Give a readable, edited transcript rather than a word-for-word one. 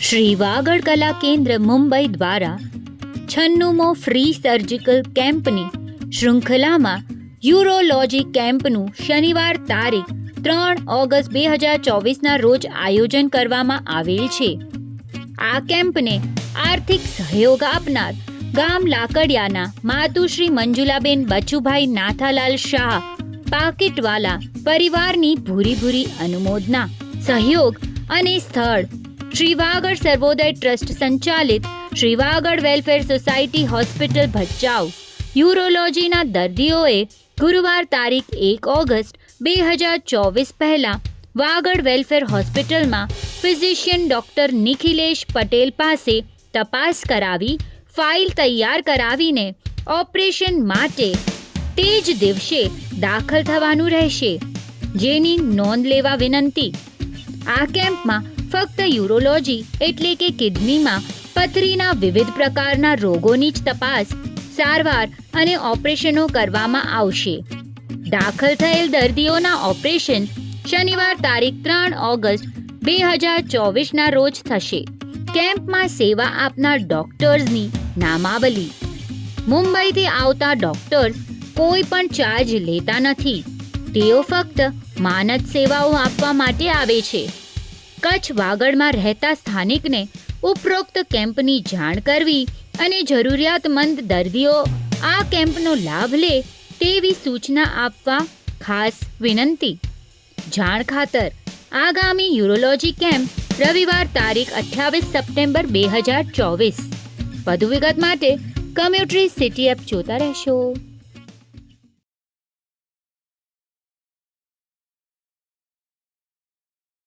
શ્રી વાગડ કલા કેન્દ્ર મુંબઈ દ્વારા 96મો ફ્રી સર્જિકલ કેમ્પની શૃંખલામાં યુરોલોજી કેમ્પનું શનિવાર તારીખ 3 ઓગસ્ટ 2024ના રોજ આયોજન કરવામાં આવેલ છે. આ કેમ્પને આર્થિક સહયોગ આપનાર ગામ લાકડિયાના માતુશ્રી મંજુલાબેન બચુભાઈ નાથાલાલ શાહ પાકીટવાલા પરિવારની ભૂરી ભૂરી અનુમોદના. સહયોગ અને સ્થળ શ્રી વાગડ સર્વોદય ટ્રસ્ટ સંચાલિત Shri Vagad welfare society hospital Bhachau. યુરોલોજીના દર્દીઓએ ગુરુવાર તારીખ 1 ઓગસ્ટ 2024 પહેલાં વાગડ વેલફેર હોસ્પિટલમાં ફિઝિશિયન ડૉક્ટર નિખિલેશ પટેલ પાસે તપાસ કરાવી ફાઇલ તૈયાર કરાવીને ઓપરેશન માટે તે જ દિવસે દાખલ થવાનું રહેશે, જેની નોંધ લેવા વિનંતી. આ કેમ્પમાં ફક્ત યુરોલોજી એટલે કે કિડનીમાં પથરીના વિવિધ પ્રકારના રોગોની જ તપાસ, સારવાર અને ઓપરેશનો કરવામાં આવશે. દાખલ થયેલ દર્દીઓના ઓપરેશન શનિવાર તારીખ 3 ઓગસ્ટ 2024ના રોજ થશે. કેમ્પમાં સેવા આપનાર ડોક્ટર્સની નામાવલી. મુંબઈથી આવતા ડોક્ટર્સ કોઈ પણ ચાર્જ લેતા નથી. તેઓ ફક્ત માનદ સેવાઓ આપવા માટે આવે છે. કચ્છ વાગડમાં રહેતા સ્થાનિકને ઉપરોક્ત કેમ્પની જાણ કરવી અને જરૂરિયાતમંદ દર્દીઓ આ કેમ્પનો લાભ લે તેવી સૂચના આપવા ખાસ વિનંતી. જાણ ખાતર આગામી યુરોલોજી કેમ્પ રવિવાર તારીખ 28 સપ્ટેમ્બર 2024. વધુ વિગત માટે કમ્યુટરી સિટી એપ જોતા રહેશો.